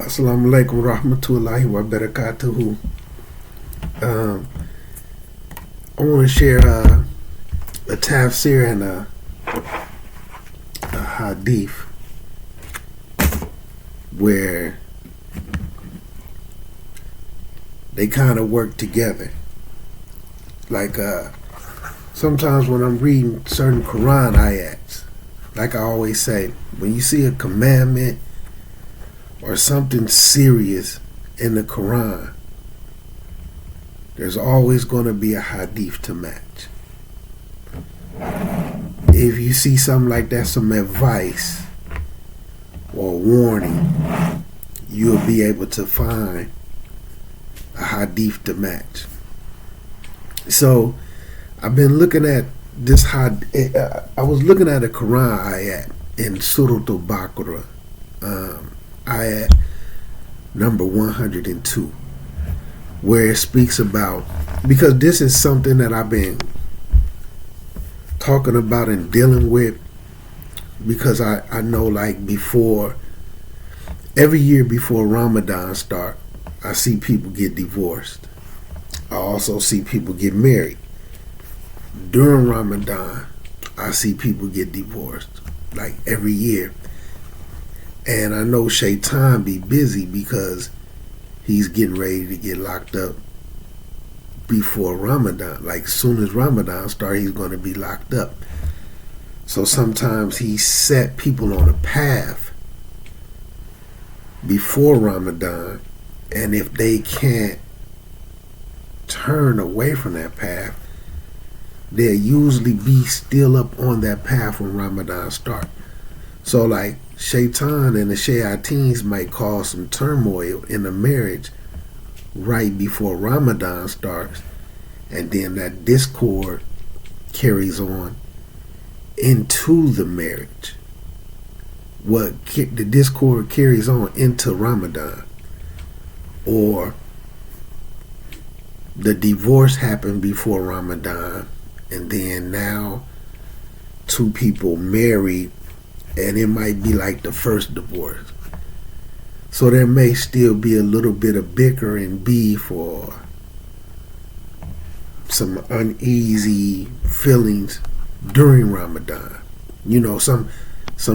Assalamu alaikum rahmatullahi wa barakatuhu. Um, I want to share a tafsir and a hadith where they kind of work together. Like sometimes when I'm reading certain Quran ayats, like I always say, when you see a commandment or something serious in the Quran, there's always going to be a hadith to match. If you see something like that, some advice or warning, you'll be able to find a hadith to match. So I've been looking at this hadith. I was looking at a Quran ayat in Surah Al-Baqarah, ayat number 102, where it speaks about, because this is something that I've been talking about and dealing with, because I know, like, before, every year before Ramadan start, I see people get divorced. I also see people get married. During Ramadan, I see people get divorced, like every year. And I know Shaytan be busy because he's getting ready to get locked up before Ramadan. Like, as soon as Ramadan starts, he's going to be locked up. So sometimes he set people on a path before Ramadan, and if they can't turn away from that path, they'll usually be still up on that path when Ramadan starts. So, like, Shaytan and the Shayatins might cause some turmoil in a marriage right before Ramadan starts, and then that discord carries on into the marriage. The discord carries on into Ramadan, or the divorce happened before Ramadan, and then now two people married, and it might be like the first divorce. So there may still be a little bit of bickering, beef, or some uneasy feelings during Ramadan. You know, some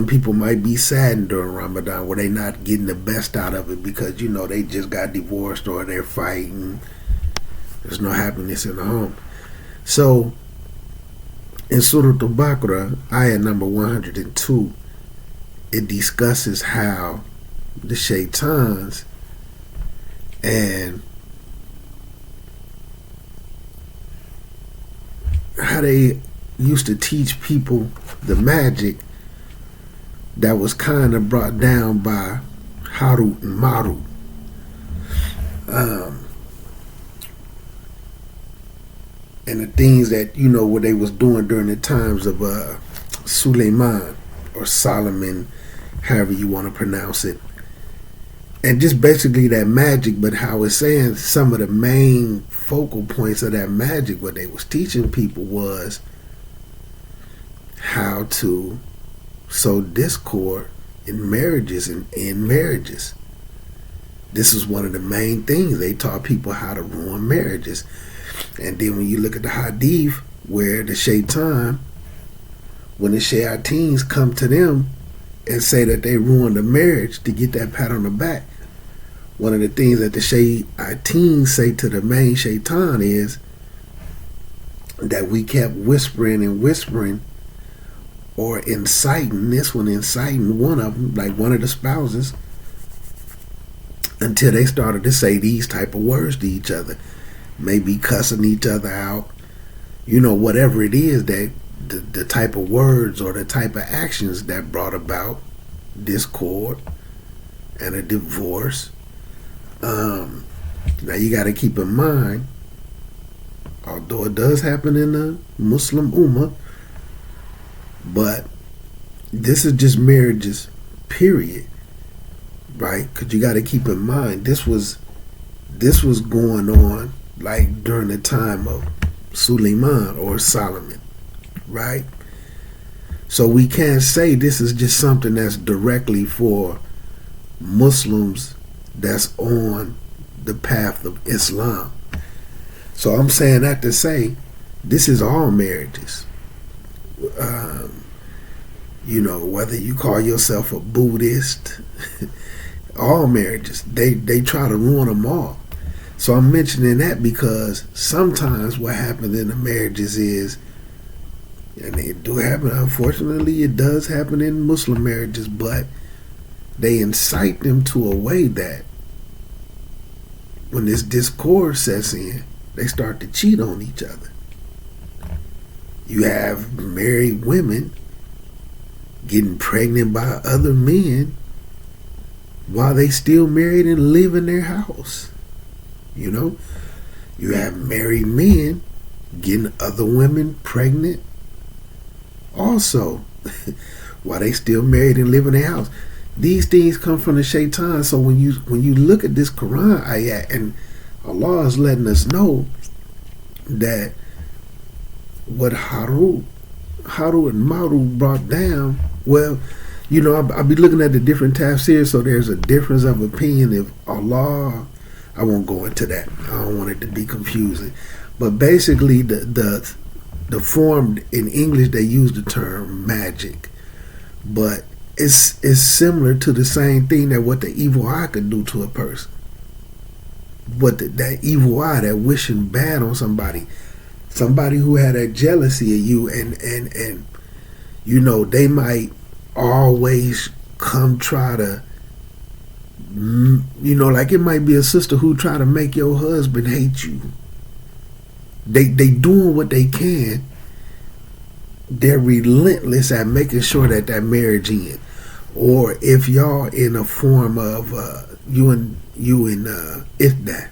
people might be saddened during Ramadan where they're not getting the best out of it because, you know, they just got divorced or they're fighting. There's no happiness in the home. So in Surah Al-Baqarah, ayah number 102, it discusses how the Shaytans and how they used to teach people the magic that was kind of brought down by Harut and Marut. And the things that, you know, what they was doing during the times of Suleiman or Solomon, however you want to pronounce it. And just basically that magic, but how it's saying some of the main focal points of that magic, what they was teaching people was how to sow discord in marriages and in marriages. This is one of the main things. They taught people how to ruin marriages. And then when you look at the hadith where the Shaitan, when the Shayatins come to them and say that they ruined the marriage to get that pat on the back, one of the things that the Shayatins say to the main Shaitan is that we kept whispering and whispering or inciting one of them, like one of the spouses, until they started to say these type of words to each other. Maybe cussing each other out, you know, whatever it is, that the type of words or the type of actions that brought about discord and a divorce. Now you got to keep in mind, although it does happen in the Muslim Ummah, but this is just marriages, period, right? Because you got to keep in mind, this was going on like during the time of Suleiman or Solomon, right? So we can't say this is just something that's directly for Muslims that's on the path of Islam. So I'm saying that to say this is all marriages. Whether you call yourself a Buddhist, all marriages, they try to ruin them all. So I'm mentioning that because sometimes what happens in the marriages is, and it do happen, unfortunately it does happen in Muslim marriages, but they incite them to a way that when this discord sets in, they start to cheat on each other. You have married women getting pregnant by other men while they still married and live in their house. You have married men getting other women pregnant also while they still married and live in their house. These things come from the Shaytan. So when you look at this Quran ayat, and Allah is letting us know that what Harut and Marut brought down, well, I'll be looking at the different tafsirs, so there's a difference of opinion if Allah, I won't go into that. I don't want it to be confusing. But basically the form in English, they use the term magic. But it's similar to the same thing that what the evil eye could do to a person. But that evil eye, that wishing bad on somebody who had that jealousy of you, and they might always come try to, like it might be a sister who try to make your husband hate you. They doing what they can. They're relentless at making sure that marriage ends. Or if y'all in a form of you in iddah.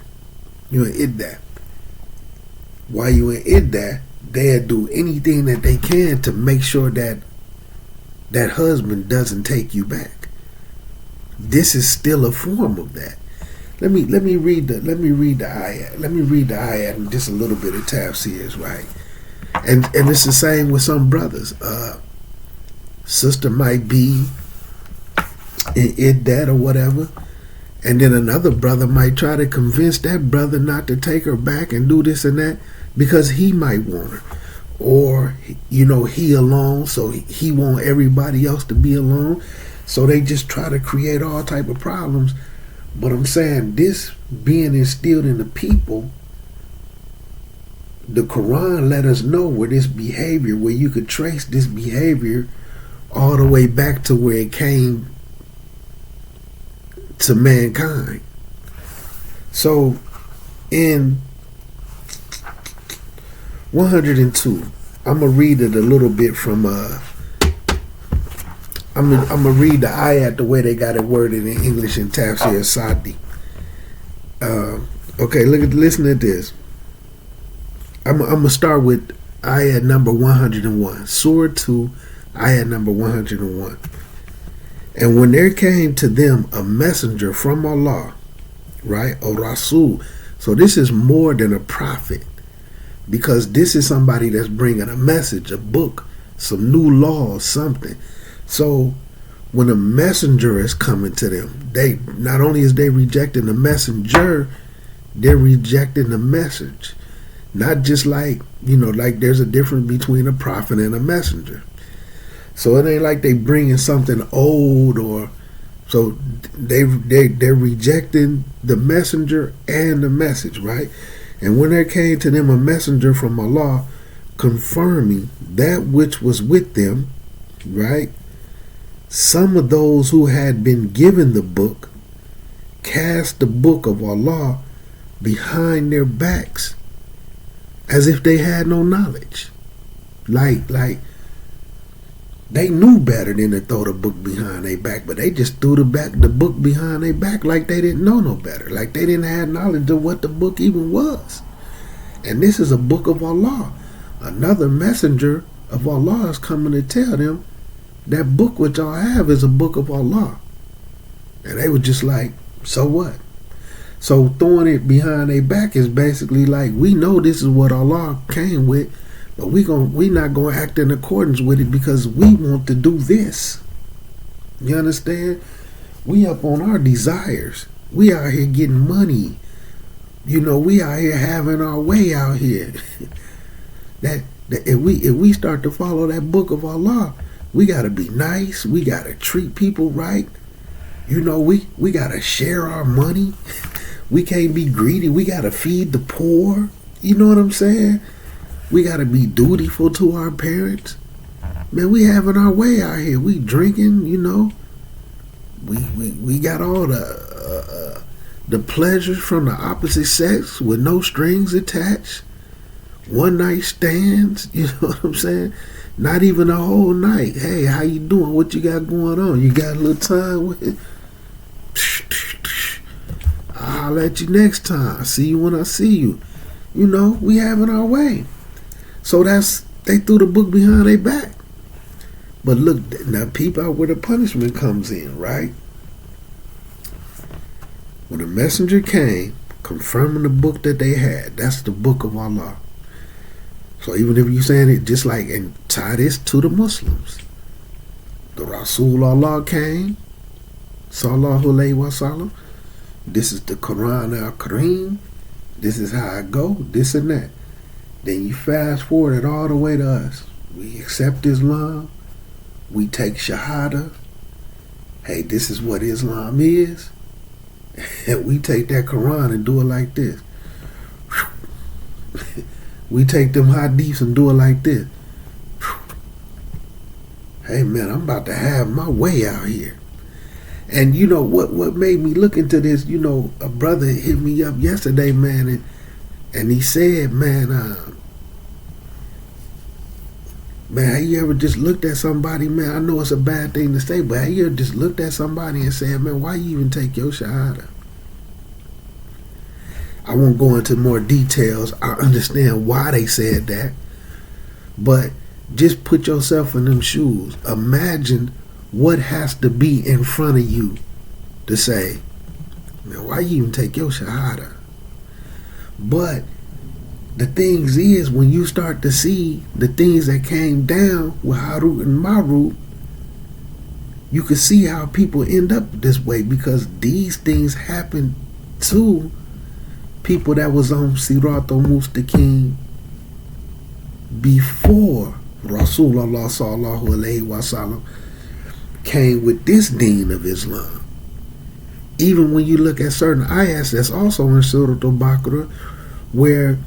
While you in iddah, they'll do anything that they can to make sure that husband doesn't take you back. This is still a form of that. Let me read the ayat. Let me read the ayat and just a little bit of tafsirs, right? And it's the same with some brothers. Sister might be in iddah or whatever, and then another brother might try to convince that brother not to take her back and do this and that because he might want her. Or, he alone, so he want everybody else to be alone. So they just try to create all type of problems. But I'm saying this being instilled in the people, the Quran let us know where this behavior, where you could trace this behavior all the way back to where it came to mankind. So in 102, I'm gonna read it a little bit from I'm gonna read the ayat the way they got it worded in English in Tafsir Sadi. Okay, listen to this. I'm gonna start with ayat number 101, Surah 2, ayat number 101. And when there came to them a messenger from Allah, right, a Rasul. So this is more than a prophet, because this is somebody that's bringing a message, a book, some new laws, something. So when a messenger is coming to them, they not only is they rejecting the messenger, they're rejecting the message. Not just like there's a difference between a prophet and a messenger. So it ain't like they bringing something old, or so they're rejecting the messenger and the message, right? And when there came to them a messenger from Allah, confirming that which was with them, right? Some of those who had been given the book cast the book of Allah behind their backs, as if they had no knowledge. Like they knew better than to throw the book behind their back, but they just threw the book behind their back like they didn't know no better, like they didn't have knowledge of what the book even was. And this is a book of Allah. Another messenger of Allah is coming to tell them that book which y'all have is a book of Allah. And they were just like, so what? So throwing it behind their back is basically like, we know this is what Allah came with, but we not gonna act in accordance with it because we want to do this. You understand? We up on our desires. We out here getting money. We out here having our way out here. that if we start to follow that book of Allah, we gotta be nice. We gotta treat people right. We gotta share our money. We can't be greedy. We gotta feed the poor. You know what I'm saying? We gotta be dutiful to our parents. Man, we having our way out here. We drinking. We got all the pleasures from the opposite sex with no strings attached. One night stands. You know what I'm saying? Not even a whole night. Hey, how you doing? What you got going on? You got a little time with it? I'll let you next time. See you when I see you. We having our way. So they threw the book behind their back. But look, now peep out where the punishment comes in, right? When the messenger came, confirming the book that they had, that's the book of Allah. So even if you're saying it just like, and tie this to the Muslims. The Rasul Allah came, Sallallahu Alaihi Wasallam. This is the Quran al-Kareem. This is how I go, this and that. Then you fast forward it all the way to us. We accept Islam. We take Shahada. Hey, this is what Islam is. And we take that Quran and do it like this. We take them hadiths and do it like this. Hey man, I'm about to have my way out here. And what made me look into this, a brother hit me up yesterday, man, and he said, man, have you ever just looked at somebody, man? I know it's a bad thing to say, but have you ever just looked at somebody and said, man, why you even take your shahada? I won't go into more details. I understand why they said that. But just put yourself in them shoes. Imagine what has to be in front of you to say, man, why you even take your shahada? But the things is, when you start to see the things that came down with Harut and Marut, you can see how people end up this way, because these things happen to people that was on Siratul Mustaqim before Rasulullah Sallallahu Alaihi Wasallam came with this deen of Islam. Even when you look at certain ayahs that's also in Surah Al-Baqarah, where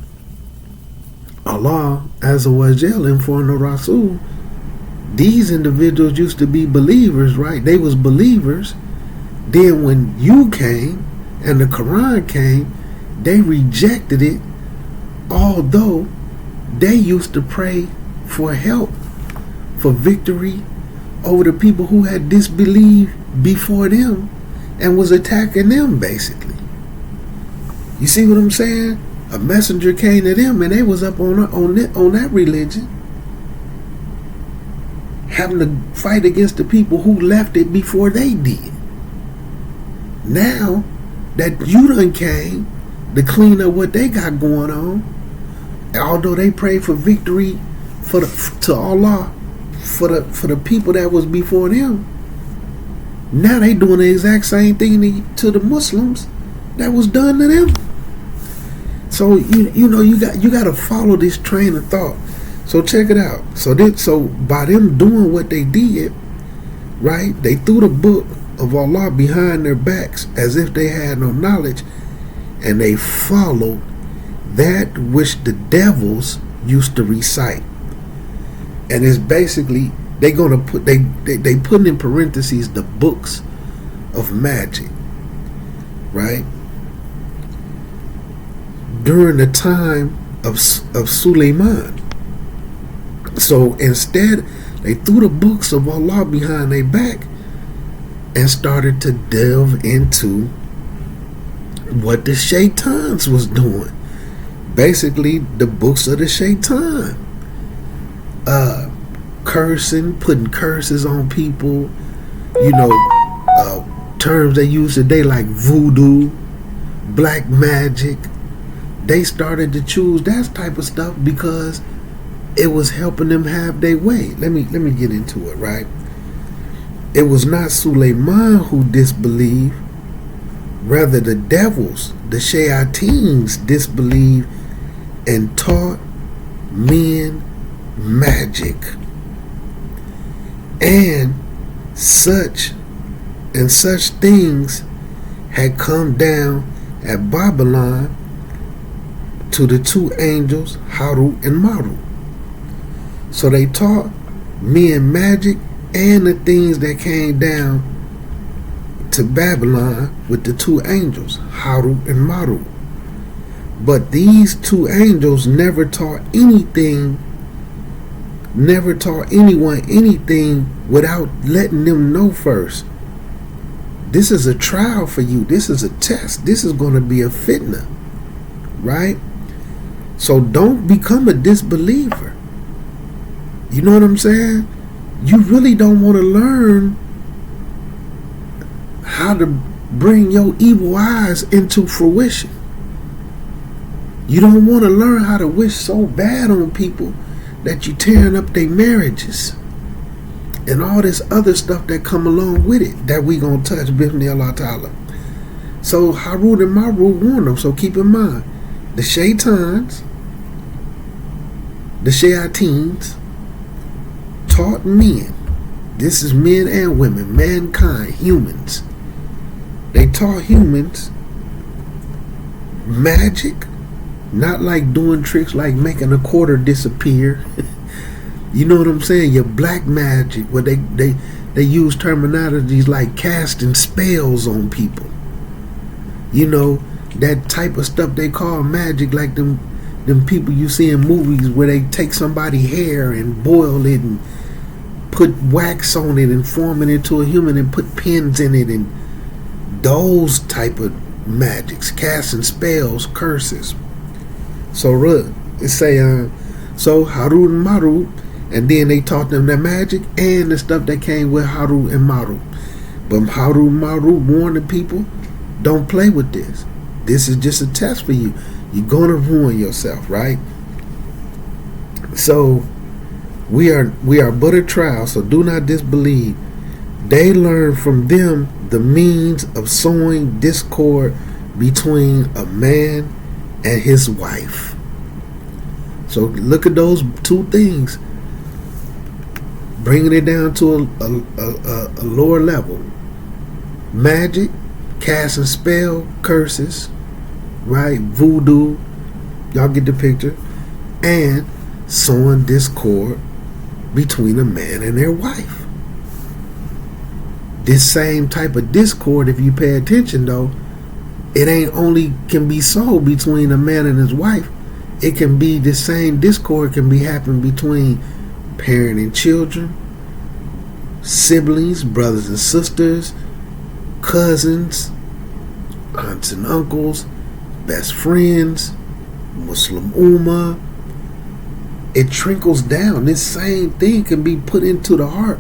Allah Azza wa Jal informed the Rasul, these individuals used to be believers, right? They was believers. Then when you came and the Quran came, they rejected it, although they used to pray for help, for victory over the people who had disbelieved before them and was attacking them, basically. You see what I'm saying? A messenger came to them and they was up on that religion, having to fight against the people who left it before they did. Now that you done came to clean up what they got going on, although they prayed for victory to Allah for the people that was before them, now they doing the exact same thing to the Muslims that was done to them. So you got to follow this train of thought. So check it out. So by them doing what they did, right? They threw the book of Allah behind their backs as if they had no knowledge, and they followed that which the devils used to recite. And it's basically they put in parentheses the books of magic, right? During the time of Suleiman. So instead, they threw the books of Allah behind their back and started to delve into what the Shaytans was doing. Basically, the books of the Shaytan. Cursing, putting curses on people, terms they use today like voodoo, black magic. They started to choose that type of stuff because it was helping them have their way. Let me get into it, right? It was not Suleiman who disbelieved. Rather, the devils, the Shayatins, disbelieved and taught men magic. And such things had come down at Babylon to the two angels, Harut and Marut. So they taught men magic and the things that came down to Babylon with the two angels, Harut and Marut. But these two angels never taught anyone anything without letting them know first. This is a trial for you. This is a test. This is going to be a fitna, right? So don't become a disbeliever. You know what I'm saying? You really don't want to learn how to bring your evil eyes into fruition. You don't want to learn how to wish so bad on people that you tearing up their marriages and all this other stuff that come along with it that we gonna touch b'idhni Allah Ta'ala. So Harut and Marut warned them. So keep in mind, the Shaytans, the Shayatins taught men. This is men and women, mankind, humans. They taught humans magic, not like doing tricks like making a quarter disappear. You know what I'm saying? Your black magic, where they use terminologies like casting spells on people. You know, that type of stuff they call magic, like them people you see in movies where they take somebody's hair and boil it and put wax on it and form it into a human and put pins in it, and those type of magics, casting spells, curses. So look, it say so Harut and Marut, and then they taught them that magic and the stuff that came with Harut and Marut. But Harut and Marut warned the people, don't play with this. This is just a test for you. You're gonna ruin yourself, right? So we are but a trial, so do not disbelieve. They learned from them the means of sowing discord between a man and his wife. So look at those two things, bringing it down to a lower level. Magic, casting spell, curses, right? Voodoo, y'all get the picture. And sowing discord between a man and their wife. This same type of discord, if you pay attention though, it ain't only can be sold between a man and his wife. It can be the same discord can be happening between parent and children, siblings, brothers and sisters, cousins, aunts and uncles, best friends, Muslim Ummah. It trickles down. This same thing can be put into the heart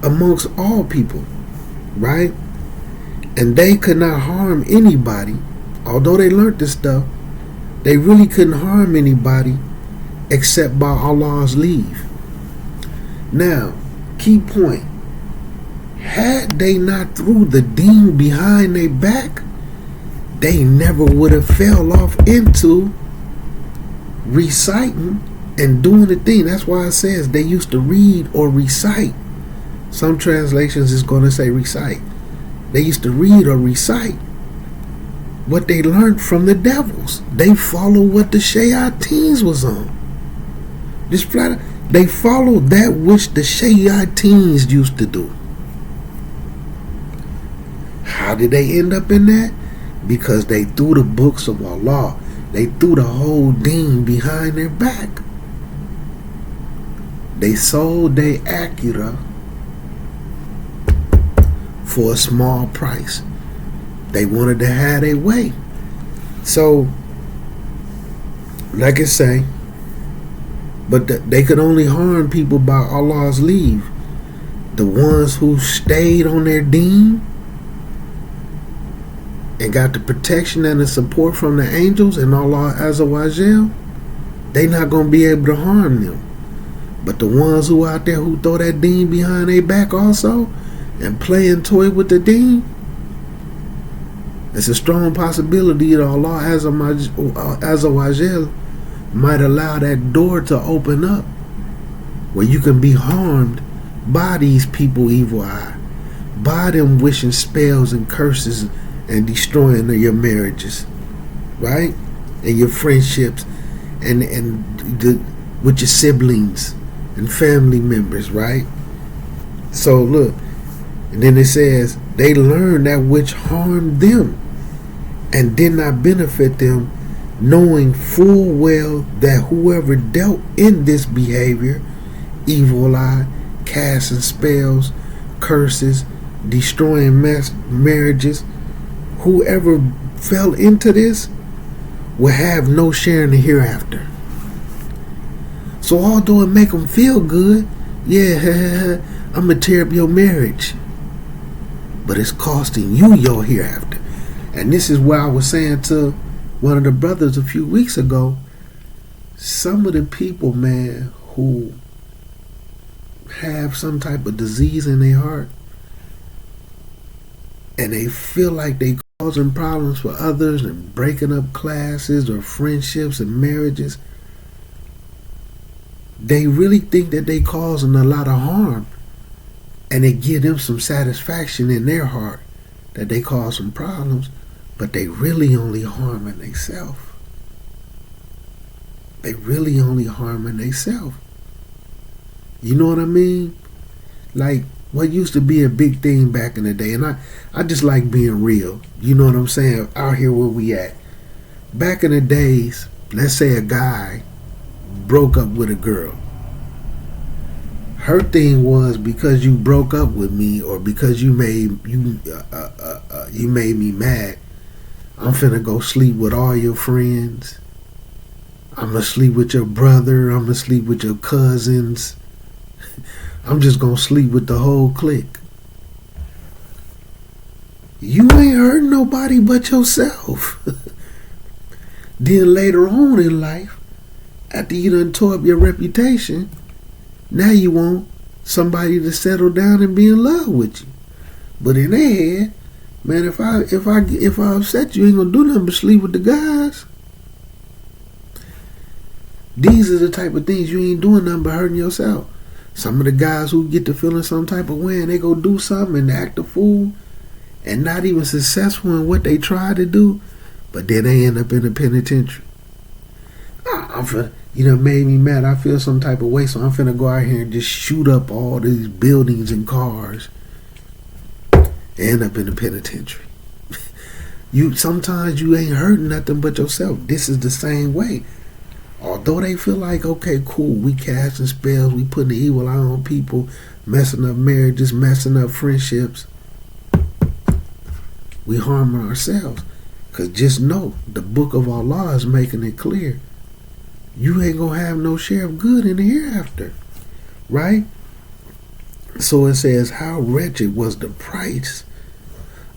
amongst all people, right? And they could not harm anybody. Although they learned this stuff, they really couldn't harm anybody except by Allah's leave. Now, key point. Had they not threw the deen behind their back, they never would have fell off into reciting and doing the thing. That's why it says they used to read or recite. Some translations is going to say recite. They used to read or recite what they learned from the devils. They follow what the Shayatins was on. Just flat, they followed that which the Shayatins used to do. How did they end up in that? Because they threw the books of Allah. They threw the whole deen behind their back. They sold their Akira for a small price. They wanted to have their way. So, like I say, but they could only harm people by Allah's leave. The ones who stayed on their deen and got the protection and the support from the angels and Allah Azza wa Jal, they not going to be able to harm them. But the ones who out there who throw that deen behind their back also and play and toy with the deen, it's a strong possibility that Allah Azza wa Jal might allow that door to open up where you can be harmed by these people evil eye, by them wishing spells and curses and destroying your marriages, right? And your friendships and with your siblings and family members, right? So look, and then it says they learned that which harmed them and did not benefit them, knowing full well that whoever dealt in this behavior, evil eye, casting spells, curses, destroying marriages, whoever fell into this will have no share in the hereafter. So although it make them feel good, yeah, I'm gonna tear up your marriage, but it's costing you your hereafter. And this is where I was saying to one of the brothers a few weeks ago, some of the people, man, who have some type of disease in their heart and they feel like they causing problems for others and breaking up classes or friendships and marriages, they really think that they causing a lot of harm, and it give them some satisfaction in their heart that they cause some problems, but they really only harming themselves. They really only harming themselves. You know what I mean? Like what used to be a big thing back in the day, and I just like being real. You know what I'm saying? Out here where we at. Back in the days, let's say a guy broke up with a girl. Her thing was, because you broke up with me or because you made me mad, I'm finna go sleep with all your friends. I'm gonna sleep with your brother. I'm gonna sleep with your cousins. I'm just gonna sleep with the whole clique. You ain't hurting nobody but yourself. Then later on in life, after you done tore up your reputation, now you want somebody to settle down and be in love with you. But in their head, man, if I upset you, ain't gonna do nothing but sleep with the guys. These are the type of things you ain't doing nothing but hurting yourself. Some of the guys who get to feeling some type of way and they go do something and act a fool and not even successful in what they try to do, but then they end up in the penitentiary. Made me mad. I feel some type of way, so I'm finna go out here and just shoot up all these buildings and cars. End up in the penitentiary. Sometimes you ain't hurting nothing but yourself. This is the same way. Although they feel like, okay, cool, we casting spells, we putting the evil eye on people, messing up marriages, messing up friendships, we harming ourselves. Because just know, the book of Allah is making it clear. You ain't going to have no share of good in the hereafter. Right? So it says, how wretched was the price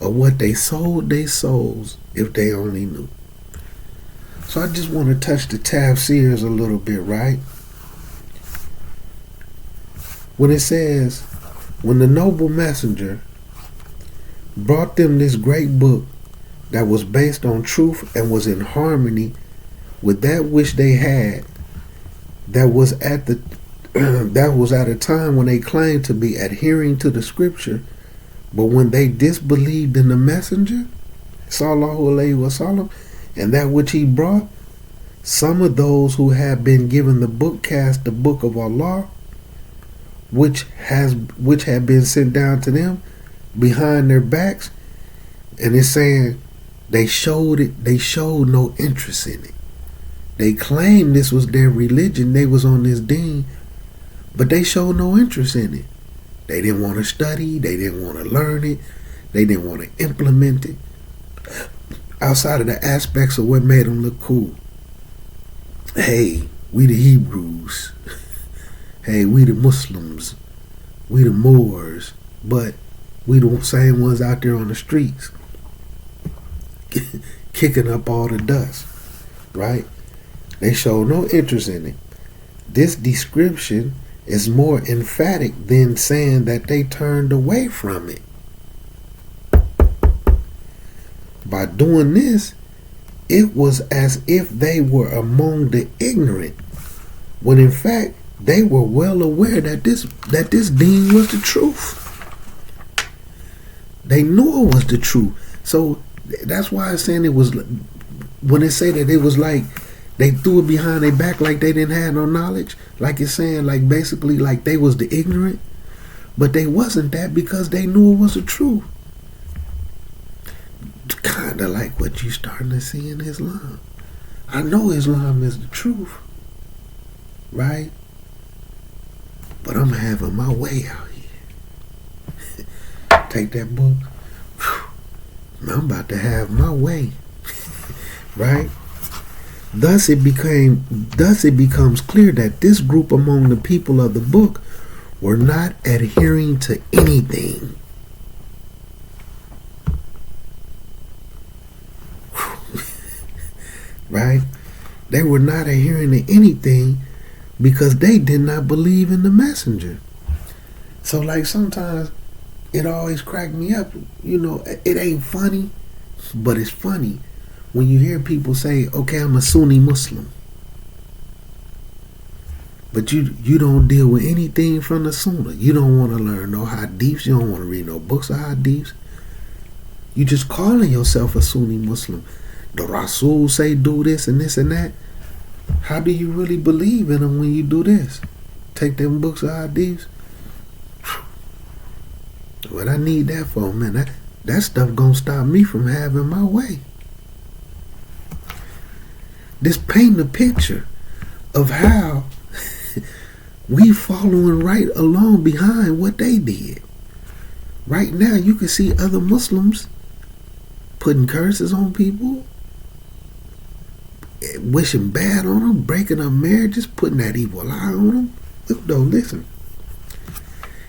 of what they sold their souls if they only knew. So I just want to touch the Tafsirs a little bit, right? When it says, when the noble messenger brought them this great book that was based on truth and was in harmony with that which they had, that was at a time when they claimed to be adhering to the scripture, but when they disbelieved in the messenger, sallallahu alaihi wasallam, and that which he brought, some of those who had been given the book cast the book of Allah, which had been sent down to them behind their backs, and it's saying they showed no interest in it. They claimed this was their religion, they was on this deen, but they showed no interest in it. They didn't want to study, they didn't want to learn it, they didn't want to implement it. Outside of the aspects of what made them look cool. Hey, we the Hebrews. Hey, we the Muslims. We the Moors. But we the same ones out there on the streets kicking up all the dust. Right? They show no interest in it. This description is more emphatic than saying that they turned away from it. By doing this, it was as if they were among the ignorant, when in fact they were well aware that this deen was the truth. They knew it was the truth. So that's why I'm saying it was, when they say that it was like they threw it behind their back, like they didn't have no knowledge, like it's saying, like basically like they was the ignorant, but they wasn't that, because they knew it was the truth. Kind of like what you starting to see in Islam. I know Islam is the truth, right? But I'm having my way out here. Take that book. I'm about to have my way, right? Thus it becomes clear that this group among the people of the book were not adhering to anything. Right? They were not adhering to anything because they did not believe in the messenger. So like sometimes it always cracked me up. You know, it ain't funny, but it's funny when you hear people say, okay, I'm a Sunni Muslim. But you don't deal with anything from the Sunnah. You don't want to learn no hadiths. You don't want to read no books of hadiths. You just calling yourself a Sunni Muslim. The Rasul say do this and this and that. How do you really believe in them when you do this? Take them books of hadiths. What I need that for, man? That stuff gonna stop me from having my way. This painting a picture of how we following right along behind what they did. Right now, you can see other Muslims putting curses on people, wishing bad on them, breaking up marriages, putting that evil eye on them. No, listen.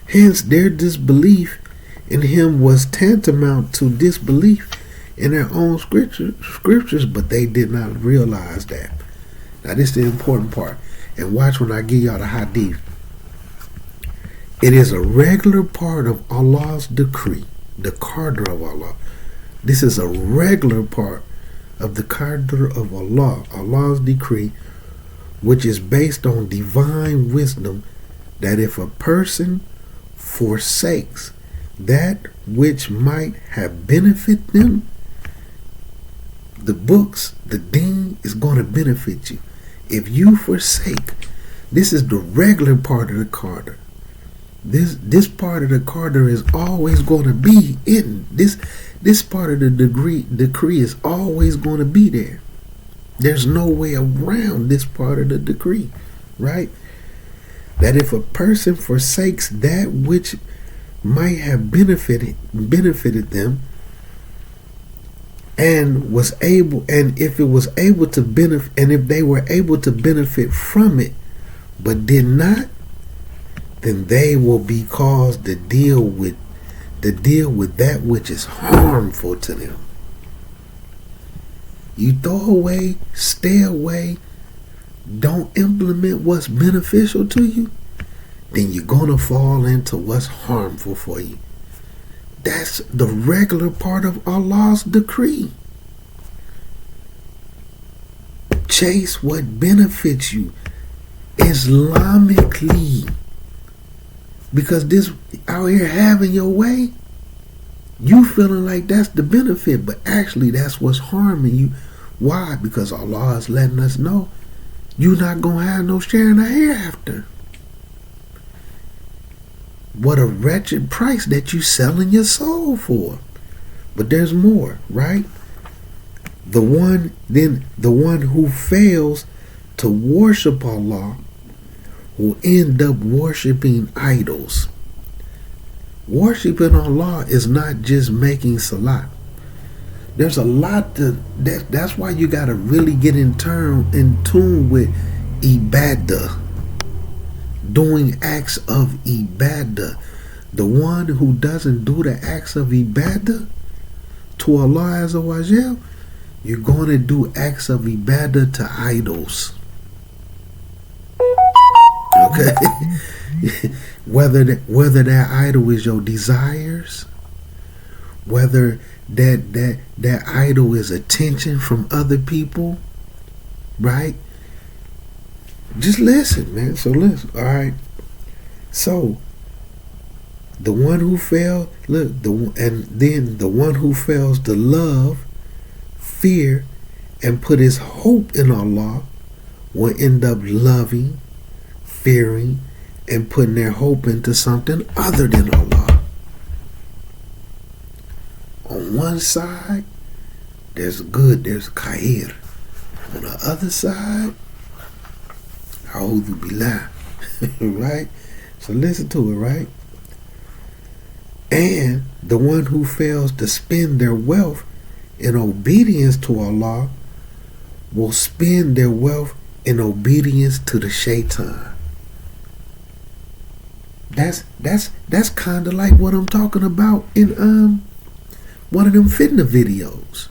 Hence, their disbelief in him was tantamount to disbelief in their own scriptures, but they did not realize that. Now, this is the important part. And watch when I give y'all the hadith. It is a regular part of Allah's decree, the qadr of Allah. This is a regular part of the qadr of Allah, Allah's decree, which is based on divine wisdom, that if a person forsakes that which might have benefited them, the books, the deen is going to benefit you. If you forsake, this is the regular part of the qadr. This part of the qadr is always going to be in this part of the decree is always going to be there. There's no way around this part of the decree, right? That if a person forsakes that which might have benefited them, and if they were able to benefit from it, but did not, then they will be caused to deal with that which is harmful to them. You throw away, stay away, don't implement what's beneficial to you, then you're gonna fall into what's harmful for you. That's the regular part of Allah's decree. Chase what benefits you Islamically. Because this out here having your way, you feeling like that's the benefit, but actually that's what's harming you. Why? Because Allah is letting us know you're not going to have no share in the hereafter. What a wretched price that you selling your soul for. But there's more, right? The one who fails to worship Allah will end up worshiping idols. Worshiping Allah is not just making salat. There's a lot that's why you got to really get in tune with ibadah. Doing acts of ibadah. The one who doesn't do the acts of ibadah to Allah Azza wa Jal, you're going to do acts of ibadah to idols. Okay. Whether that idol is your desires, whether that idol is attention from other people, right? Just listen, man. So listen, all right. So the one who fails, then the one who fails to love, fear, and put his hope in Allah will end up loving, fearing, and putting their hope into something other than Allah. On one side, there's good, there's khair. On the other side, a'udhu billah. Right? So listen to it, right? And the one who fails to spend their wealth in obedience to Allah will spend their wealth in obedience to the Shaytan. That's kind of like what I'm talking about in one of them fitna videos.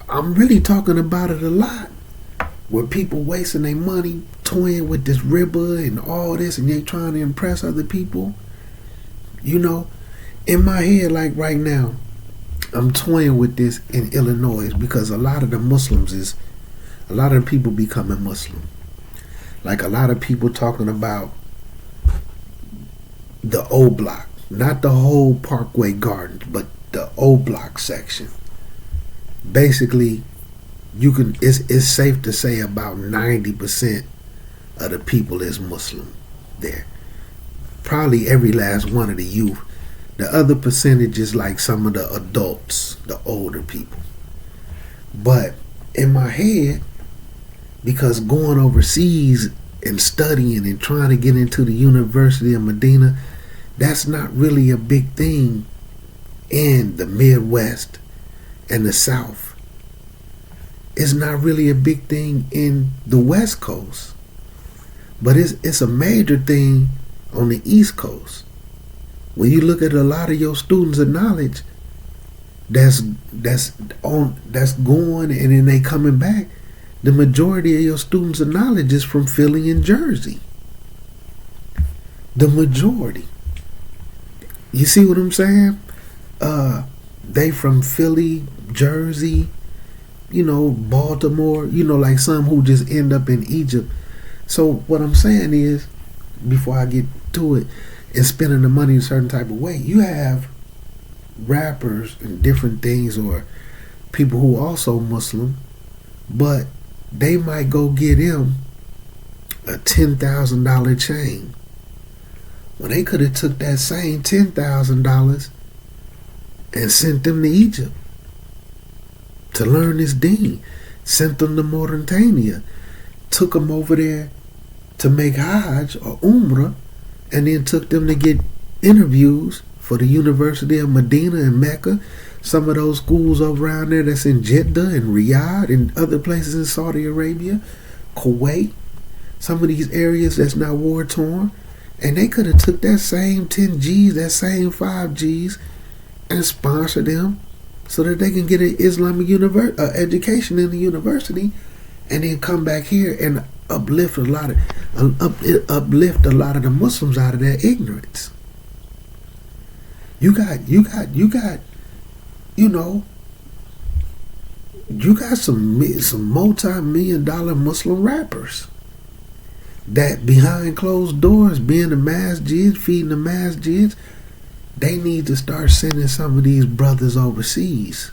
I'm really talking about it a lot, where people wasting their money toying with this riba and all this, and they trying to impress other people. You know, in my head, like right now, I'm toying with this in Illinois because a lot of the people becoming Muslim. Like a lot of people talking about the O block, not the whole Parkway Gardens, but the O block section. Basically, it's safe to say about 90% of the people is Muslim there. Probably every last one of the youth. The other percentage is like some of the adults, the older people. But in my head, because going overseas and studying and trying to get into the University of Medina, that's not really a big thing in the Midwest and the South. It's not really a big thing in the West Coast, but it's a major thing on the East Coast. When you look at a lot of your students of knowledge that's going and then they coming back, the majority of your students of knowledge is from Philly and Jersey. The majority. You see what I'm saying? They from Philly, Jersey, Baltimore, like some who just end up in Egypt. So what I'm saying is, before I get to it, is spending the money a certain type of way. You have rappers and different things, or people who are also Muslim, but they might go get him a $10,000 chain when they could have took that same $10,000 and sent them to Egypt to learn this deen, sent them to Mauritania, took them over there to make Hajj or Umrah, and then took them to get interviews for the University of Medina and Mecca, some of those schools over around there that's in Jeddah and Riyadh and other places in Saudi Arabia, Kuwait, some of these areas that's not war torn, and they could have took that same 10 G's, that same 5 G's, and sponsored them so that they can get an Islamic education in the university, and then come back here and uplift a lot of the Muslims out of their ignorance. You got some multi-million-dollar Muslim rappers that behind closed doors, being the masjids, feeding the masjids. They need to start sending some of these brothers overseas.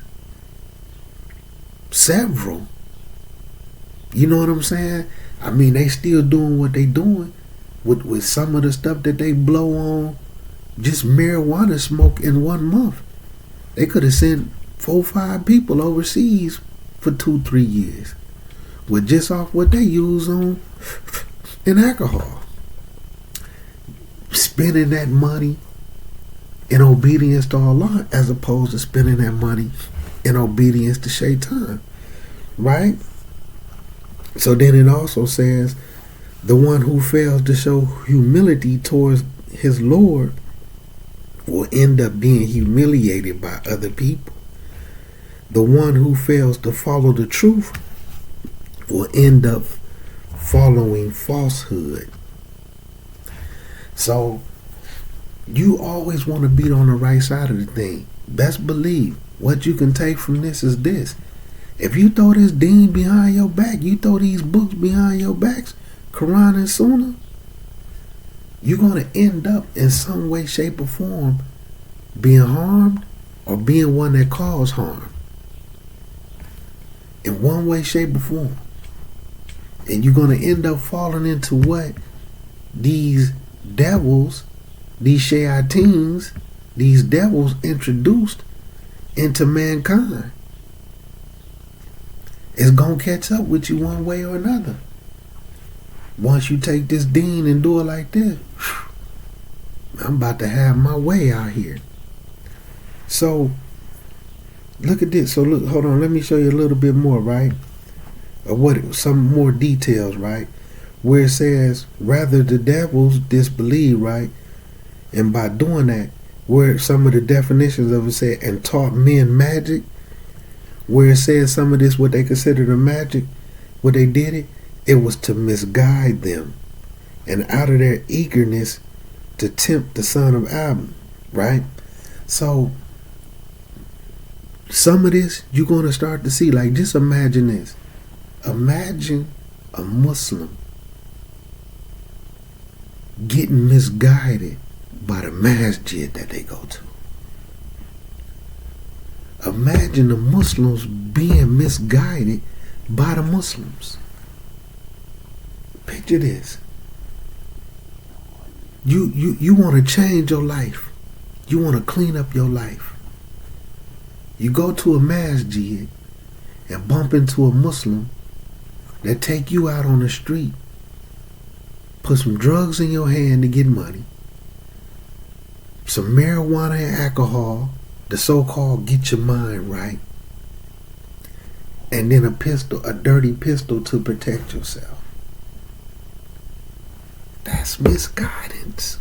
Several. You know what I'm saying? I mean, they still doing what they doing with some of the stuff that they blow on just marijuana smoke in 1 month. They could have sent 4 or 5 people overseas for 2-3 years with just off what they use on in alcohol. Spending that money in obedience to Allah as opposed to spending that money in obedience to Shaytan. Right? So then it also says, the one who fails to show humility towards his Lord will end up being humiliated by other people. The one who fails to follow the truth will end up following falsehood. So you always want to be on the right side of the thing. Best believe what you can take from this is this. If you throw this deen behind your back, you throw these books behind your backs, Quran and Sunnah, you're going to end up in some way, shape, or form being harmed or being one that cause harm. In one way, shape, or form. And you're going to end up falling into what these devils, these shayatins, these devils introduced into mankind. It's going to catch up with you one way or another. Once you take this deen and do it like this, I'm about to have my way out here. So, look at this. So, look, hold on. Let me show you a little bit more, right? Some more details, right? Where it says, rather the devils disbelieve, right? And by doing that, where some of the definitions of it say, and taught men magic, where it says some of this, what they considered a magic, what they did it was to misguide them. And out of their eagerness to tempt the son of Adam, right? So, some of this you're going to start to see. Like, just imagine this. Imagine a Muslim getting misguided by the masjid that they go to. Imagine the Muslims being misguided by the Muslims. Picture this. You want to change your life. You want to clean up your life. You go to a masjid and bump into a Muslim that take you out on the street, put some drugs in your hand to get money, some marijuana and alcohol, the so-called get your mind right, and then a dirty pistol to protect yourself. That's misguidance.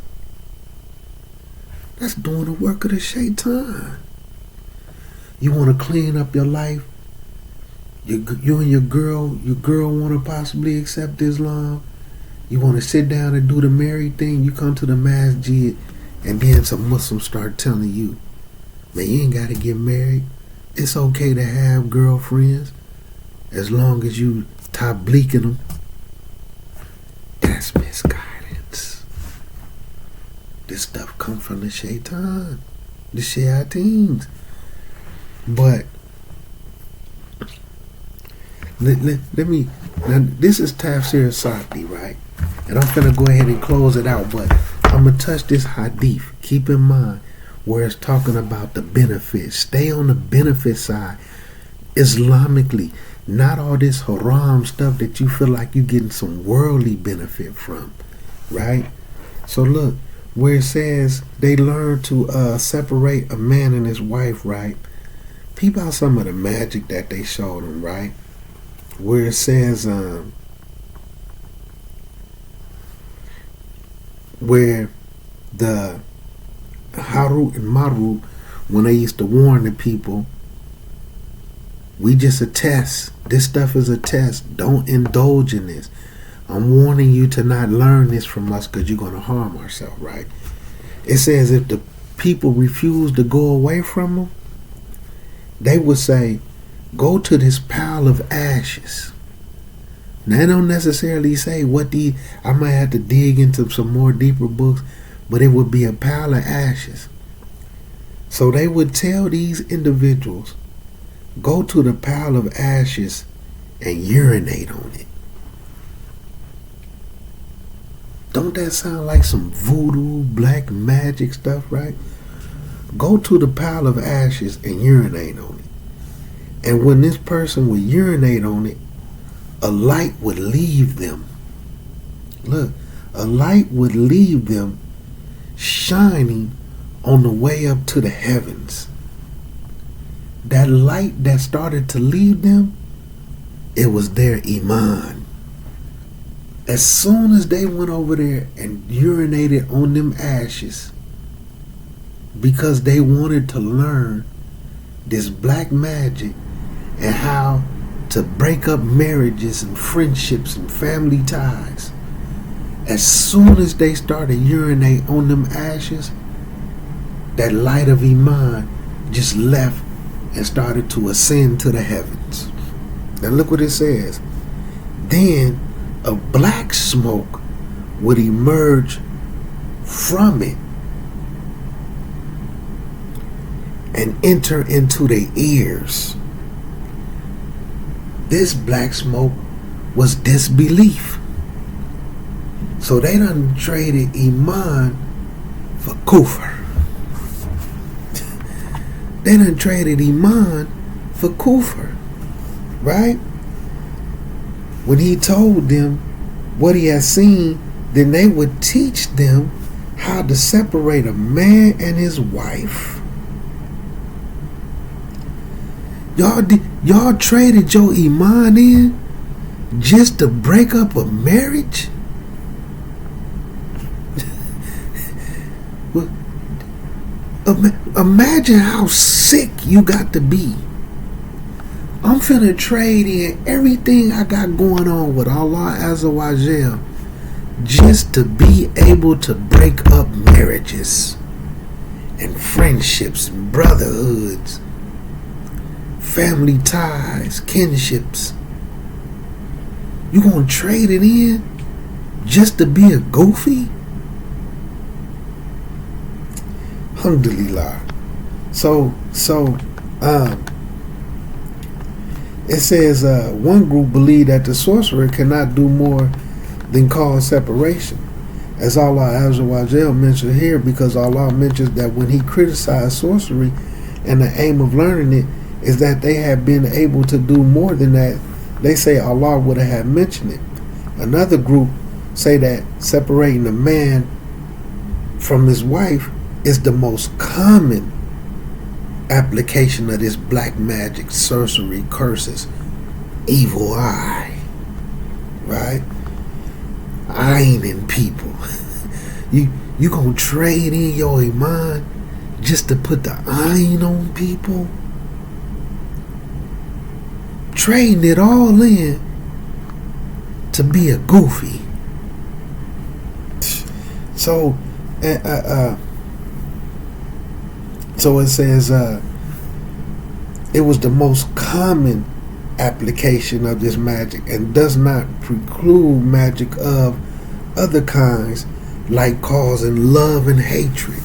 That's doing the work of the Shaytan. You want to clean up your life. You and your girl want to possibly accept Islam. You want to sit down and do the married thing. You come to the masjid, and then some Muslims start telling you, man, you ain't got to get married. It's okay to have girlfriends as long as you top bleaking them. That's misguidance. This stuff come from the Shaytan, the Shayatins. But let me, now this is Tafsir Sakti, right? And I'm gonna go ahead and close it out, but I'm gonna touch this hadith. Keep in mind where it's talking about the benefits. Stay on the benefit side, Islamically, not all this haram stuff that you feel like you're getting some worldly benefit from, right? So look, where it says they learn to separate a man and his wife, right? Peep out some of the magic that they showed them, right? Where it says, where the Harut and Marut, when they used to warn the people, we just a test. This stuff is a test. Don't indulge in this. I'm warning you to not learn this from us because you're going to harm ourselves, right? It says if the people refuse to go away from them, they would say, go to this pile of ashes. Now, they don't necessarily say I might have to dig into some more deeper books, but it would be a pile of ashes. So they would tell these individuals, go to the pile of ashes and urinate on it. Don't that sound like some voodoo, black magic stuff, right? Go to the pile of ashes and urinate on it. And when this person would urinate on it, a light would leave them. Look, a light would leave them shining on the way up to the heavens. That light that started to leave them, it was their iman. As soon as they went over there and urinated on them ashes, because they wanted to learn this black magic and how to break up marriages and friendships and family ties, As soon as they started urinate on them ashes, that light of Iman just left and started to ascend to the heavens. Now look what it says. Then a black smoke would emerge from it and enter into their ears. This black smoke was disbelief. So they done traded Iman for Kufr. They done traded Iman for Kufr. Right? When he told them what he had seen, then they would teach them how to separate a man and his wife. Y'all traded your Iman in just to break up a marriage? Well, imagine how sick you got to be. I'm finna trade in everything I got going on with Allah Azza wa Jal just to be able to break up marriages and friendships and brotherhoods, family ties, kinships. You gonna trade it in just to be a goofy? Alhamdulillah. It says one group believed that the sorcerer cannot do more than cause separation, as Allah Azza wa Jal mentioned here, because Allah mentions that when he criticized sorcery and the aim of learning it is that they have been able to do more than that, they say Allah would have mentioned it. Another group say that separating a man from his wife is the most common application of this black magic, sorcery, curses, evil eye, right? Ironing people. You gonna trade in your Iman just to put the iron on people? Trading it all in to be a goofy. So it says it was the most common application of this magic and does not preclude magic of other kinds, like causing love and hatred,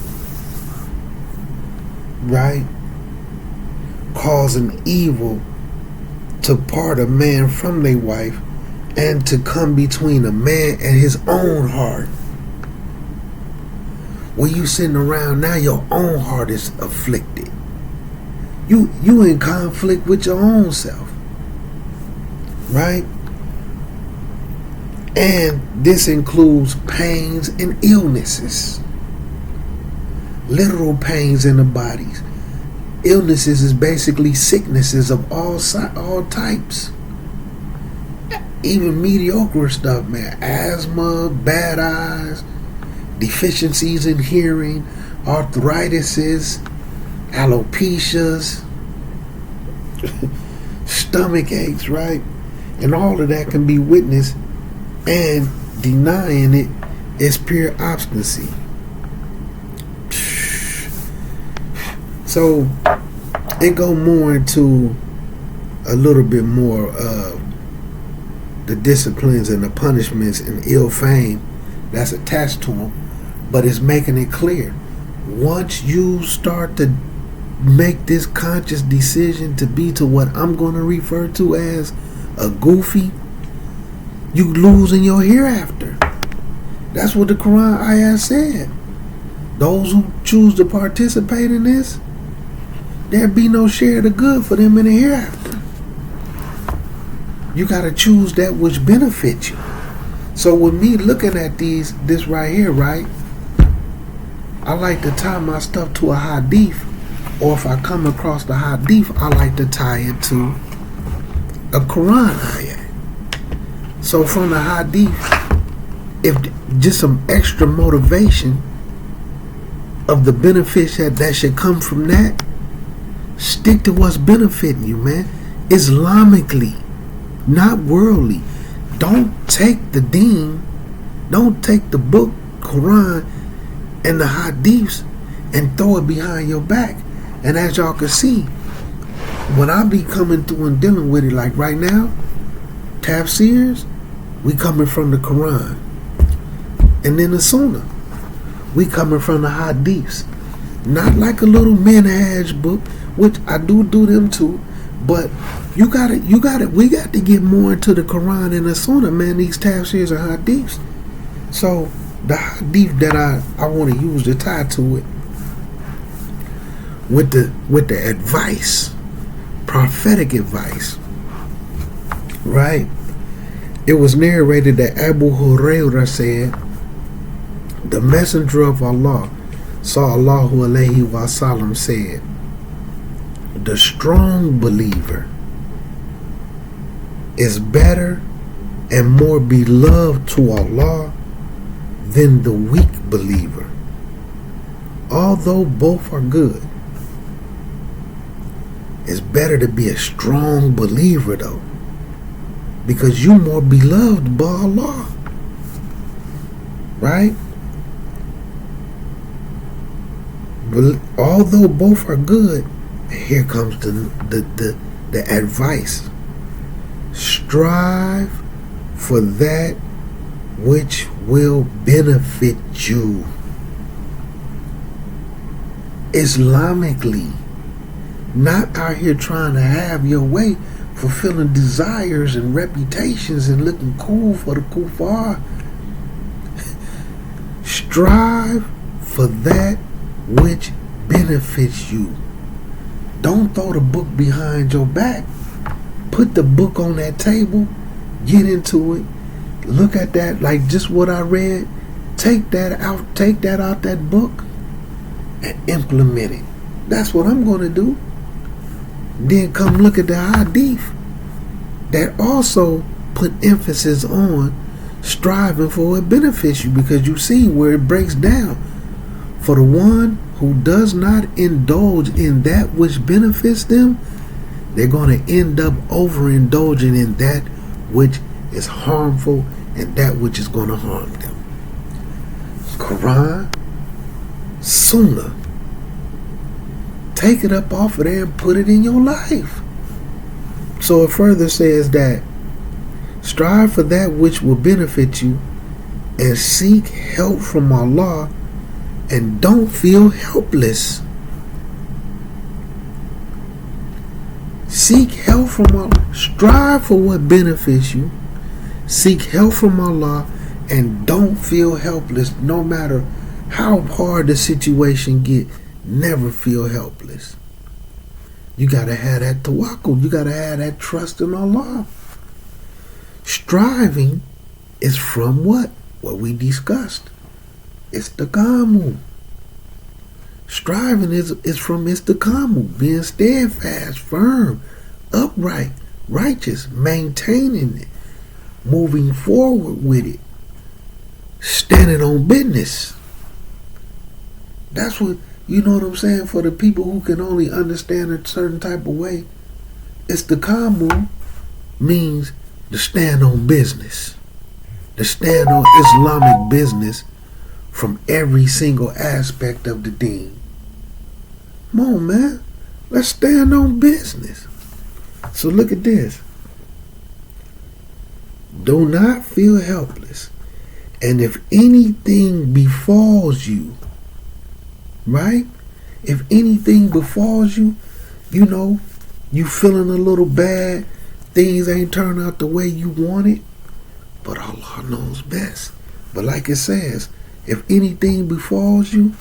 right? Causing evil to part a man from their wife and to come between a man and his own heart. When you sitting around now, your own heart is afflicted. You in conflict with your own self, right? And this includes pains and illnesses, literal pains in the bodies. Illnesses is basically sicknesses of all types, even mediocre stuff, man. Asthma, bad eyes, deficiencies in hearing, arthritises, alopecias, stomach aches, right? And all of that can be witnessed, and denying it is pure obstinacy. So it go more into a little bit more of the disciplines and the punishments and ill fame that's attached to them, but it's making it clear, once you start to make this conscious decision to be to what I'm going to refer to as a goofy, you lose in your hereafter. That's what the Quran ayah said. Those who choose to participate in this, there be no share of the good for them in the hereafter. You got to choose that which benefits you. So with me looking at this right here, right, I like to tie my stuff to a hadith, or if I come across the hadith, I like to tie it to a Quran ayah. So from the hadith, if just some extra motivation of the benefits that should come from that, stick to what's benefiting you, man. Islamically, not worldly. Don't take the deen Don't take the book, Quran, and the hadiths and throw it behind your back. And as y'all can see, when I be coming through and dealing with it, like right now, Tafsirs, we coming from the Quran. And then the Sunnah, we coming from the hadiths. Not like a little manhaj book, which I do them too, but we got to get more into the Quran and the Sunnah, man, these Tafsirs and hadiths. So the hadith that I want to use to tie to it with the advice, prophetic advice, right? It was narrated that Abu Hurairah said, the messenger of Allah sallallahu alayhi wasallam said, the strong believer is better and more beloved to Allah than the weak believer, although both are good. It's better to be a strong believer though, because you're more beloved by Allah, right? But although both are good, here comes the advice. Strive for that which will benefit you. Islamically, not out here trying to have your way, fulfilling desires and reputations and looking cool for the kuffar. Strive for that which benefits you. Don't throw the book behind your back. Put the book on that table, get into it, look at that, like just what I read, take that out that book and implement it. That's what I'm going to do. Then come look at the hadith that also put emphasis on striving for what benefits you, because you see where it breaks down. For the one who does not indulge in that which benefits them, they're going to end up overindulging in that which is harmful and that which is going to harm them. Quran, Sunnah. Take it up off of there and put it in your life. So it further says that strive for that which will benefit you and seek help from Allah and don't feel helpless. Seek help from Allah. Strive for what benefits you. Seek help from Allah and don't feel helpless. No matter how hard the situation get, never feel helpless. You gotta have that tawakkul. You gotta have that trust in Allah. Striving is from what? What we discussed. Istiqamu. Striving is from istiqamu, being steadfast, firm, upright, righteous, maintaining it, moving forward with it, standing on business. That's what, you know what I'm saying, for the people who can only understand a certain type of way. Istiqamu means to stand on business, to stand on Islamic business from every single aspect of the deen. Come on, man. Let's stand on business. So look at this. Do not feel helpless. And if anything befalls you, right? If anything befalls you, you know, you feeling a little bad, things ain't turned out the way you want it, but Allah knows best. But like it says, if anything befalls you,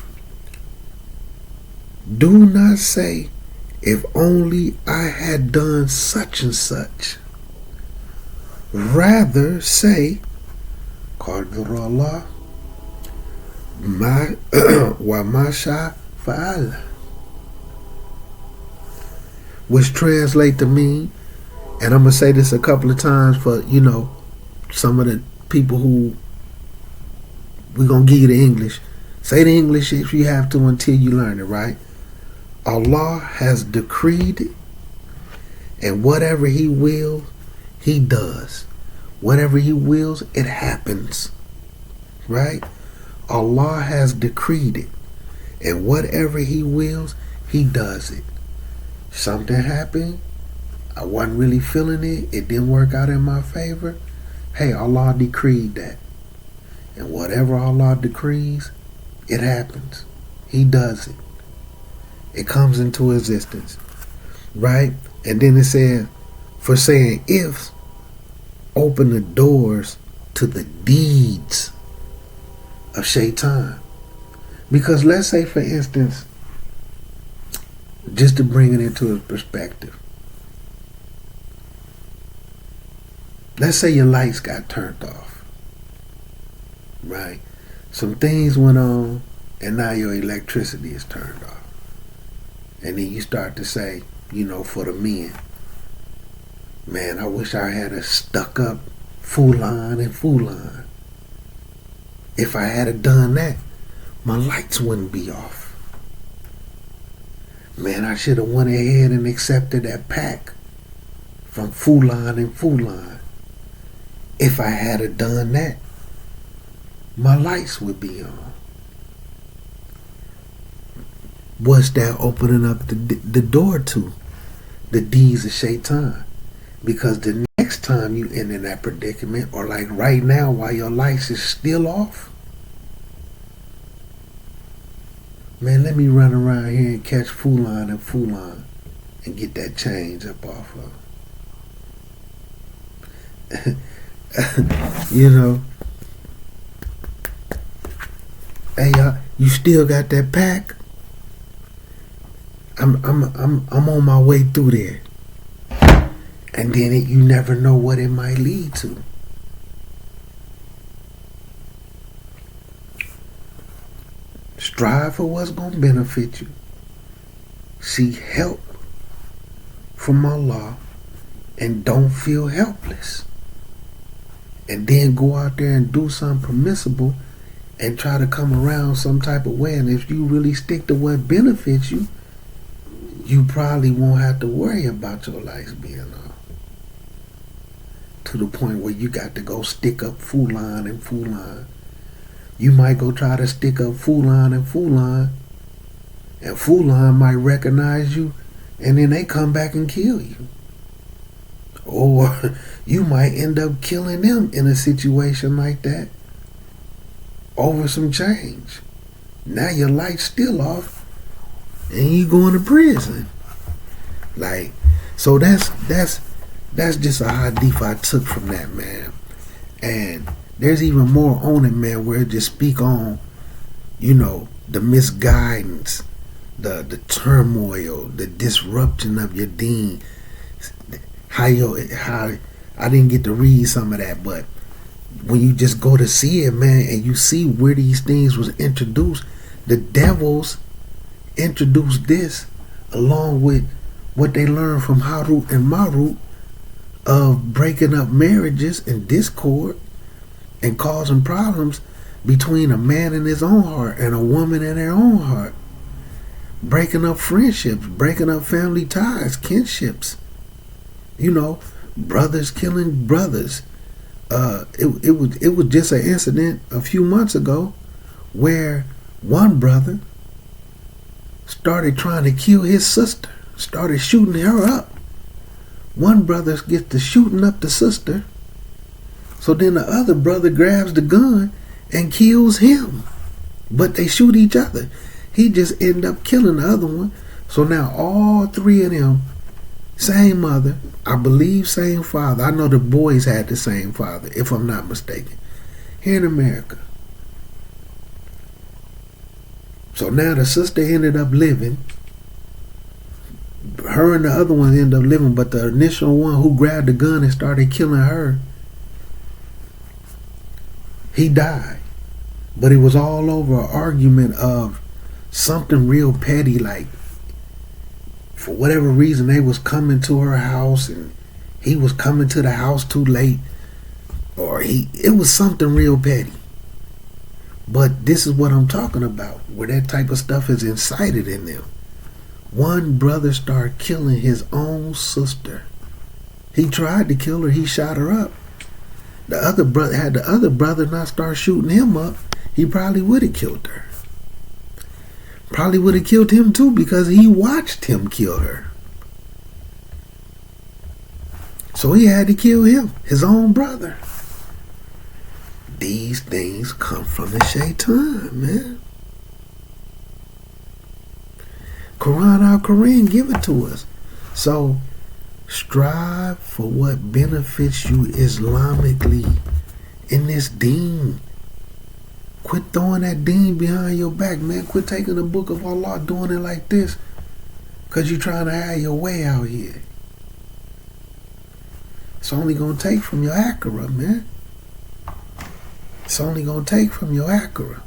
do not say, if only I had done such and such. Rather say, Qadr Allah wa ma sha fa'al, which translate to mean, and I'm going to say this a couple of times for, you know, some of the people who, we're going to give you the English. Say the English if you have to until you learn it, right? Allah has decreed it, and whatever He wills, He does. Whatever He wills, it happens. right? Allah has decreed it. And whatever He wills, He does it. Something happened. I wasn't really feeling it. It didn't work out in my favor. Hey, Allah decreed that. And whatever Allah decrees, it happens. He does it. It comes into existence. Right? And then it says, for saying ifs, open the doors to the deeds of Shaytan. Because let's say, for instance, just to bring it into a perspective, let's say your lights got turned off, right? Some things went on, and now your electricity is turned off. And then you start to say, for the men, man, I wish I had a stuck up Fulan and Fulan. If I had done that, my lights wouldn't be off. Man, I should have went ahead and accepted that pack from Fulan and Fulan. If I had done that, my lights would be on. What's that opening up the door to? The deeds of Shaitan. Because the next time you in that predicament, or like right now while your lights is still off, man, let me run around here and catch Fulan and Fulan and get that change up off of. Hey, you still got that pack? I'm on my way through there. And then you never know what it might lead to. Strive for what's going to benefit you. Seek help from Allah and don't feel helpless. And then go out there and do something permissible and try to come around some type of way. And if you really stick to what benefits you, you probably won't have to worry about your lights being on. To the point where you got to go stick up Fulan and Fulan. You might go try to stick up Fulan and Fulan, and Fulan might recognize you, and then they come back and kill you. Or you might end up killing them in a situation like that over some change. Now your light's still off, and you going to prison. Like, so that's just a hadith I took from that, man. And there's even more on it, man, where it just speak on, the misguidance, the turmoil, the disruption of your deen. How I didn't get to read some of that, but when you just go to see it, man, and you see where these things was introduced, the devils introduced this along with what they learned from Harut and Marut of breaking up marriages and discord and causing problems between a man in his own heart and a woman in their own heart. Breaking up friendships, breaking up family ties, kinships. Brothers killing brothers. It was just an incident a few months ago where one brother started trying to kill his sister, started shooting her up. One brother gets to shooting up the sister, so then the other brother grabs the gun and kills him. But they shoot each other. He just ended up killing the other one. So now all three of them, same mother, I believe same father. I know the boys had the same father, if I'm not mistaken, here in America. So now the sister ended up living. Her and the other one ended up living, but the initial one who grabbed the gun and started killing her, he died. But it was all over an argument of something real petty, like for whatever reason they was coming to her house and he was coming to the house too late, or it was something real petty. But this is what I'm talking about, where that type of stuff is incited in them. One brother started killing his own sister. He tried to kill her, he shot her up. The other brother, had the other brother not start shooting him up, he probably would have killed her. Probably would have killed him too, because he watched him kill her. So he had to kill him, his own brother. These things come from the Shaytan, man. Quran al-Kareem give it to us. So strive for what benefits you Islamically in this deen. Quit throwing that deen behind your back, man. Quit taking the book of Allah, doing it like this, because you're trying to have your way out here. It's only going to take from your akira, man. It's only going to take from your akira.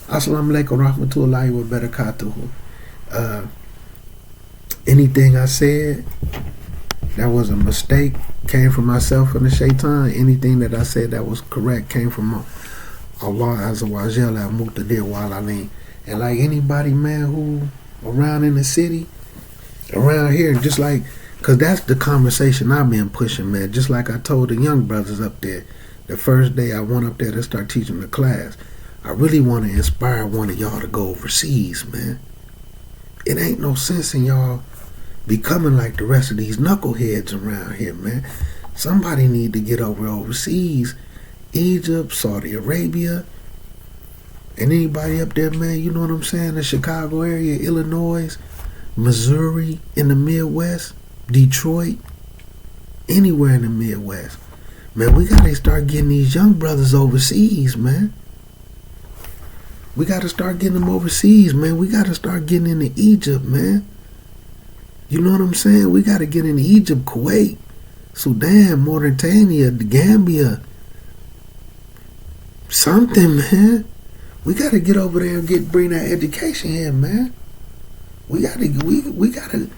Assalamu alaikum rahmatullahi wa barakatuhu. Anything I said that was a mistake came from myself and the Shaytan. Anything that I said that was correct came from Allah Azza wa Jalla Muqtadir Walaleen. And like anybody, man, who around in the city, around here, just like, because that's the conversation I've been pushing, man. Just like I told the young brothers up there, the first day I went up there to start teaching the class, I really want to inspire one of y'all to go overseas, man. It ain't no sense in y'all becoming like the rest of these knuckleheads around here, man. Somebody need to get over overseas. Egypt, Saudi Arabia, and anybody up there, man, you know what I'm saying? The Chicago area, Illinois, Missouri, in the Midwest, Detroit, anywhere in the Midwest. Man, we got to start getting these young brothers overseas, man. We got to start getting them overseas, man. We got to start getting into Egypt, man. You know what I'm saying? We got to get into Egypt, Kuwait, Sudan, Mauritania, the Gambia. Something, man. We got to get over there and bring that education here, man. We got to,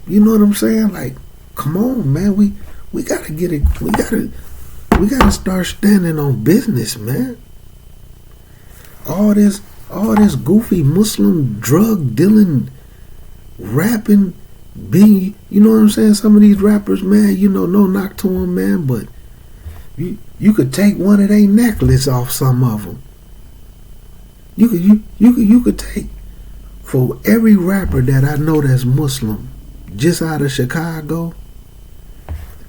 you know what I'm saying? Like, come on, man. We got to get it. We got to start standing on business, man. All this goofy Muslim drug dealing, rapping, being, you know what I'm saying? Some of these rappers, man, you know, no knock to them, man, but you could take one of their necklace off some of them. You could take, for every rapper that I know that's Muslim, just out of Chicago,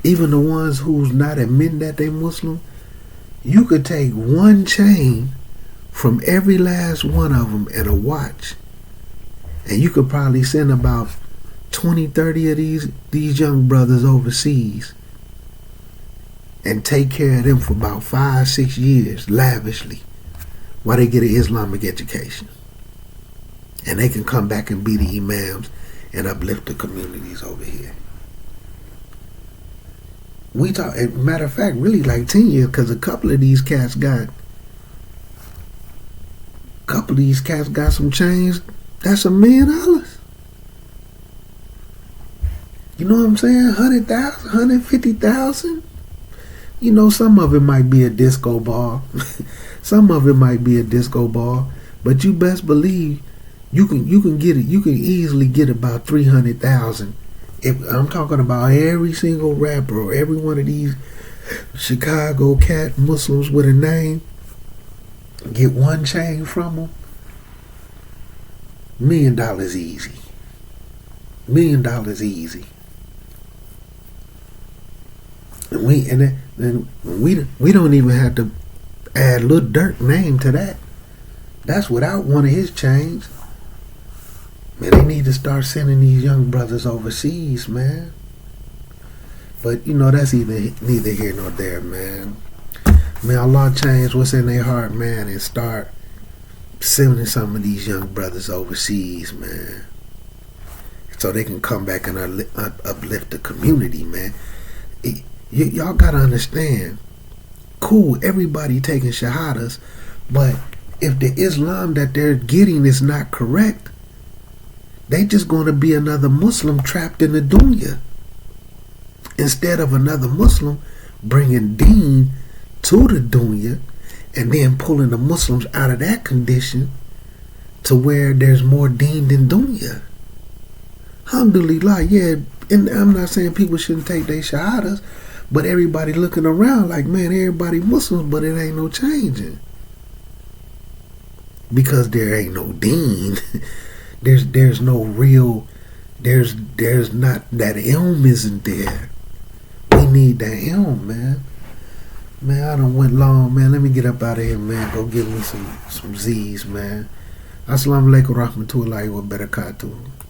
even the ones who's not admitting that they Muslim, you could take one chain from every last one of them and a watch, and you could probably send about 20, 30 of these young brothers overseas and take care of them for about 5-6 years lavishly while they get an Islamic education, and they can come back and be the imams and uplift the communities over here. We talk, as a matter of fact, really like 10 years, because a couple of these cats got some chains that's $1 million. You know what I'm saying? 100,000, 150,000. You know, some of it might be a disco ball. Some of it might be a disco ball, but you best believe you can get it. You can easily get about 300,000. If I'm talking about every single rapper or every one of these Chicago cat Muslims with a name, get one chain from them, $1 million easy. $1 million easy. And we don't even have to add Lil Durk name to that. That's without one of his chains. Man, they need to start sending these young brothers overseas, man. But you know, that's neither here nor there, man. May Allah change what's in their heart, man, and start sending some of these young brothers overseas, man, so they can come back and uplift the community, man. Y'all gotta understand, cool, everybody taking shahadas, but if the Islam that they're getting is not correct, they just gonna be another Muslim trapped in the dunya, instead of another Muslim bringing deen to the dunya and then pulling the Muslims out of that condition to where there's more deen than dunya. Alhamdulillah, yeah, and I'm not saying people shouldn't take their shahadas, But everybody looking around like, man, everybody Muslims, but it ain't no changing. Because there ain't no deen. there's no real, there's not, that ilm isn't there. We need that ilm, man. Man, I done went long, man. Let me get up out of here, man. Go give me some Z's, man. Assalamu alaikum warahmatullahi wabarakatuh.